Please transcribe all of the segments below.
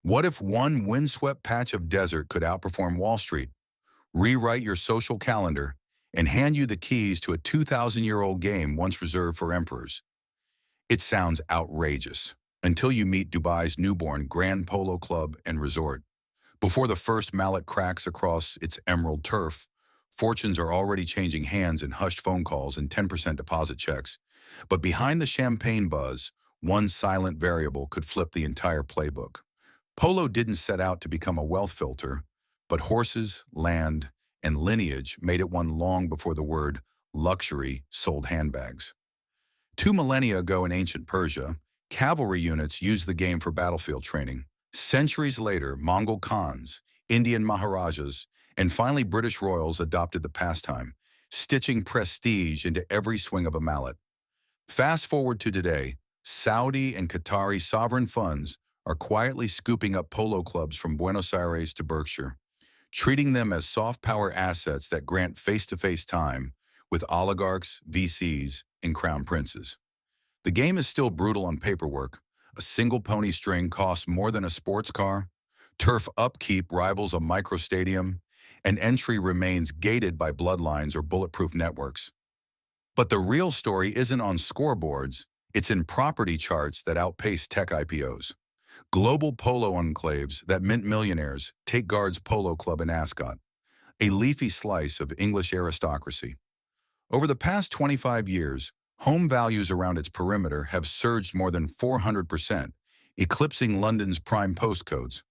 What if one windswept patch of desert could outperform Wall Street, rewrite your social calendar, and hand you the keys to a 2,000-year-old game once reserved for emperors? It sounds outrageous until you meet Dubai's newborn Grand Polo Club and Resort. Before the first mallet cracks across its emerald turf, fortunes are already changing hands in hushed phone calls and 10% deposit checks. But behind the champagne buzz, one silent variable could flip the entire playbook. Polo didn't set out to become a wealth filter, but horses, land, and lineage made it one long before the word luxury sold handbags. 2 millennia ago in ancient Persia, cavalry units used the game for battlefield training. Centuries later, Mongol Khans, Indian Maharajas, and finally British royals adopted the pastime, stitching prestige into every swing of a mallet. Fast forward to today, Saudi and Qatari sovereign funds are quietly scooping up polo clubs from Buenos Aires to Berkshire, treating them as soft power assets that grant face-to-face time with oligarchs, VCs, and crown princes. The game is still brutal on paperwork. A single pony string costs more than a sports car, turf upkeep rivals a microstadium, and entry remains gated by bloodlines or bulletproof networks. But the real story isn't on scoreboards, it's in property charts that outpace tech IPOs. Global polo enclaves that mint millionaires take Guard's Polo Club in Ascot, a leafy slice of English aristocracy. Over the past 25 years, home values around its perimeter have surged more than 400%, eclipsing London's prime postcodes.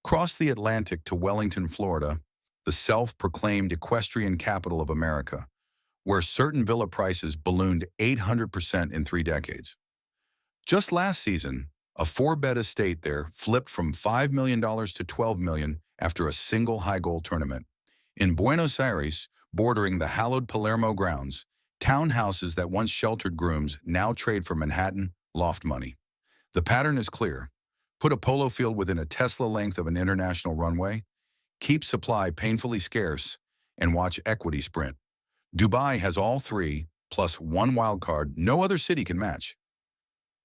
Cross the Atlantic to Wellington, Florida, the self-proclaimed equestrian capital of America, where certain villa prices ballooned 800% in 3 decades. Just last season, a 4-bed estate there flipped from $5 million to $12 million after a single high-goal tournament. In Buenos Aires, bordering the hallowed Palermo grounds, townhouses that once sheltered grooms now trade for Manhattan loft money. The pattern is clear. Put a polo field within a Tesla length of an international runway, keep supply painfully scarce, and watch equity sprint. Dubai has all three, plus one wild card no other city can match.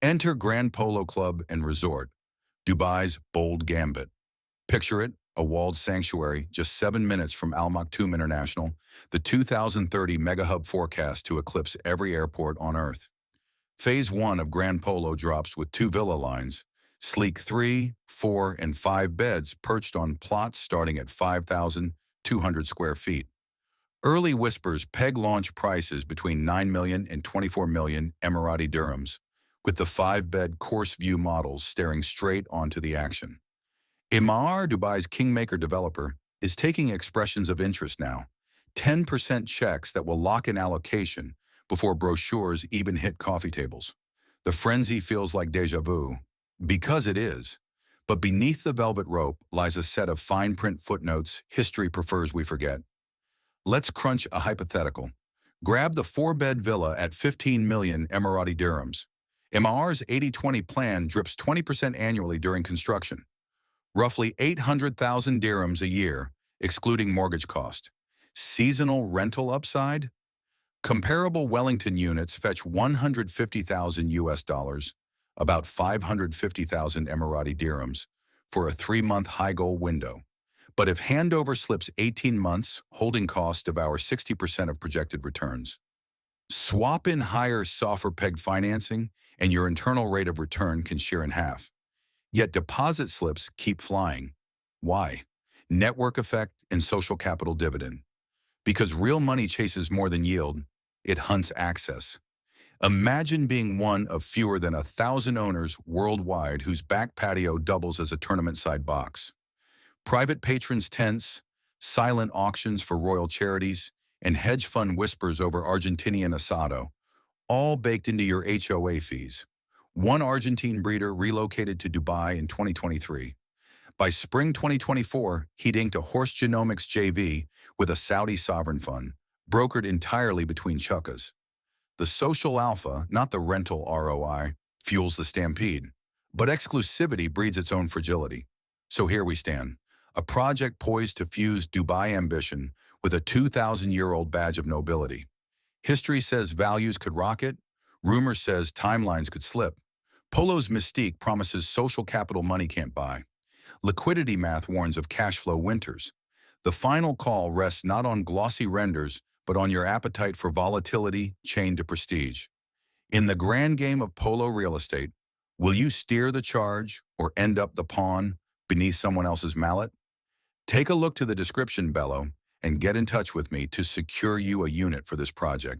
Enter Grand Polo Club and Resort, Dubai's bold gambit. Picture it, a walled sanctuary just 7 minutes from Al Maktoum International, the 2030 mega hub forecast to eclipse every airport on Earth. Phase 1 of Grand Polo drops with 2 villa lines, sleek 3, 4, and 5 beds perched on plots starting at 5,200 square feet. Early whispers peg launch prices between 9 million and 24 million Emirati dirhams, with the 5-bed course view models staring straight onto the action. Emaar, Dubai's kingmaker developer, is taking expressions of interest now, 10% checks that will lock in allocation before brochures even hit coffee tables. The frenzy feels like déjà vu, because it is. But beneath the velvet rope lies a set of fine print footnotes history prefers we forget. Let's crunch a hypothetical. Grab the 4-bed villa at 15 million Emirati dirhams. Emaar's 80-20 plan drips 20% annually during construction. Roughly 800,000 dirhams a year, excluding mortgage cost. Seasonal rental upside? Comparable Wellington units fetch 150,000 US dollars, about 550,000 Emirati dirhams, for a 3-month high-goal window. But if handover slips 18 months, holding cost devours 60% of projected returns. Swap in higher SOFR pegged financing, and your internal rate of return can shear in half. Yet deposit slips keep flying. Why? Network effect and social capital dividend. Because real money chases more than yield, it hunts access. Imagine being one of fewer than 1,000 owners worldwide whose back patio doubles as a tournament-side box. Private patrons' tents, silent auctions for royal charities, and hedge fund whispers over Argentinian asado, all baked into your HOA fees. One Argentine breeder relocated to Dubai in 2023. By spring 2024, he'd inked a horse genomics JV with a Saudi sovereign fund, brokered entirely between chukkas. The social alpha, not the rental ROI, fuels the stampede. But exclusivity breeds its own fragility. So here we stand, a project poised to fuse Dubai ambition with a 2,000-year-old badge of nobility. History says values could rocket. Rumor says timelines could slip. Polo's mystique promises social capital money can't buy. Liquidity math warns of cash flow winters. The final call rests not on glossy renders, but on your appetite for volatility chained to prestige. In the grand game of Polo real estate, will you steer the charge or end up the pawn beneath someone else's mallet? Take a look to the description below and get in touch with me to secure you a unit for this project.